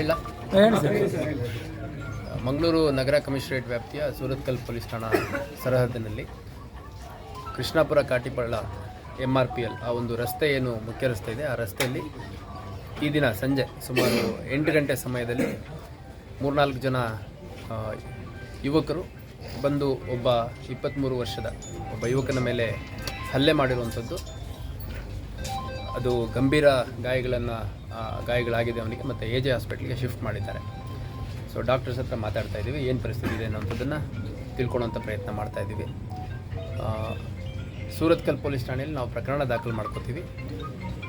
ಇಲ್ಲ, ಮಂಗಳೂರು ನಗರ ಕಮಿಷನರೇಟ್ ವ್ಯಾಪ್ತಿಯ ಸೂರತ್ಕಲ್ ಪೊಲೀಸ್ ಠಾಣಾ ಸರಹದ್ದಿನಲ್ಲಿ ಕೃಷ್ಣಾಪುರ ಕಾಟಿಪಳ್ಳ MRPL ಆ ಒಂದು ರಸ್ತೆ ಏನು ಮುಖ್ಯ ರಸ್ತೆ ಇದೆ, ಆ ರಸ್ತೆಯಲ್ಲಿ ಈ ದಿನ ಸಂಜೆ ಸುಮಾರು 8 ಗಂಟೆ ಸಮಯದಲ್ಲಿ 3-4 ಜನ ಯುವಕರು ಬಂದು ಒಬ್ಬ 23 ವರ್ಷದ ಒಬ್ಬ ಯುವಕನ ಮೇಲೆ ಹಲ್ಲೆ ಮಾಡಿರುವಂಥದ್ದು. ಅದು ಗಂಭೀರ ಗಾಯಗಳಾಗಿದೆ ಅವನಿಗೆ, ಮತ್ತು AJ ಹಾಸ್ಪಿಟ್ಲಿಗೆ ಶಿಫ್ಟ್ ಮಾಡಿದ್ದಾರೆ. ಸೊ ಡಾಕ್ಟರ್ಸ್ ಹತ್ರ ಮಾತಾಡ್ತಾ ಇದ್ದೀವಿ, ಏನು ಪರಿಸ್ಥಿತಿ ಇದೆ ಅನ್ನೋಂಥದ್ದನ್ನು ತಿಳ್ಕೊಳ್ಳೋಂಥ ಪ್ರಯತ್ನ ಮಾಡ್ತಾಯಿದ್ದೀವಿ. ಸೂರತ್ಕಲ್ ಪೊಲೀಸ್ ಠಾಣೆಯಲ್ಲಿ ನಾವು ಪ್ರಕರಣ ದಾಖಲು ಮಾಡ್ಕೋತೀವಿ,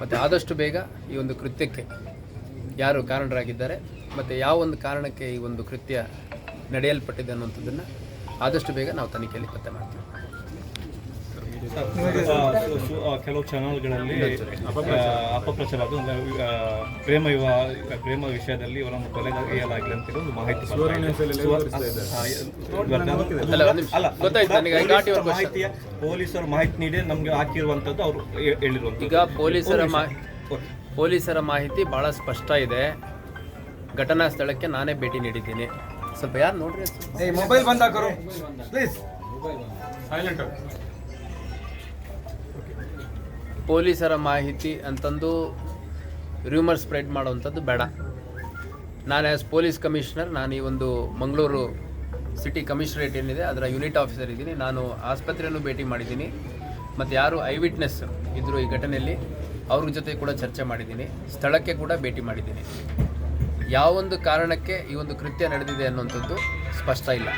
ಮತ್ತು ಆದಷ್ಟು ಬೇಗ ಈ ಒಂದು ಕೃತ್ಯಕ್ಕೆ ಯಾರು ಕಾರಣರಾಗಿದ್ದಾರೆ ಮತ್ತು ಯಾವ ಒಂದು ಕಾರಣಕ್ಕೆ ಈ ಒಂದು ಕೃತ್ಯ ನಡೆಯಲ್ಪಟ್ಟಿದೆ ಅನ್ನುವಂಥದ್ದನ್ನು ಆದಷ್ಟು ಬೇಗ ನಾವು ತನಿಖೆಯಲ್ಲಿ ಪತ್ತೆ ಮಾಡ್ತೀವಿ. ಕೆಲವು ಚಾನಲ್ಗಳಲ್ಲಿ ಅಪಪ್ರಚಾರ, ಅದು ಪ್ರೇಮ ವಿಷಯದಲ್ಲಿ ಇವರನ್ನು ಕೊಲೆಗಾರಿಸಲಾಗಿದೆ ಅಂತ ಒಂದು ಮಾಹಿತಿ ಪೊಲೀಸರು ಮಾಹಿತಿ ನೀಡಿ ನಮಗೆ ಹಾಕಿರುವಂಥದ್ದು ಅವರು ಹೇಳಿರುವಂಥದ್ದು. ಈಗ ಪೊಲೀಸರ ಮಾಹಿತಿ ಭಾಳ ಸ್ಪಷ್ಟ ಇದೆ. ಘಟನಾ ಸ್ಥಳಕ್ಕೆ ನಾನೇ ಭೇಟಿ ನೀಡಿದ್ದೀನಿ. ಸ್ವಲ್ಪ ಯಾರು ನೋಡ್ರಿ, ಮೊಬೈಲ್ ಬಂದ್ ಹಾಕೋರು ಪ್ಲೀಸ್. ಪೊಲೀಸರ ಮಾಹಿತಿ ಅಂತಂದು ರೂಮರ್ ಸ್ಪ್ರೆಡ್ ಮಾಡುವಂಥದ್ದು ಬೇಡ. ನಾನು ಆ್ಯಸ್ ಪೊಲೀಸ್ ಕಮಿಷನರ್, ನಾನು ಈ ಒಂದು ಮಂಗಳೂರು ಸಿಟಿ ಕಮಿಷನರೇಟ್ ಏನಿದೆ ಅದರ ಯೂನಿಟ್ ಆಫೀಸರ್ ಇದ್ದೀನಿ. ನಾನು ಆಸ್ಪತ್ರೆಯನ್ನು ಭೇಟಿ ಮಾಡಿದ್ದೀನಿ, ಮತ್ತು ಯಾರು ಐ ವಿಟ್ನೆಸ್ ಇದ್ದರು ಈ ಘಟನೆಯಲ್ಲಿ ಅವ್ರ ಜೊತೆ ಕೂಡ ಚರ್ಚೆ ಮಾಡಿದ್ದೀನಿ, ಸ್ಥಳಕ್ಕೆ ಕೂಡ ಭೇಟಿ ಮಾಡಿದ್ದೀನಿ. ಯಾವೊಂದು ಕಾರಣಕ್ಕೆ ಈ ಒಂದು ಕೃತ್ಯ ನಡೆದಿದೆ ಅನ್ನುವಂಥದ್ದು ಸ್ಪಷ್ಟ ಇಲ್ಲ.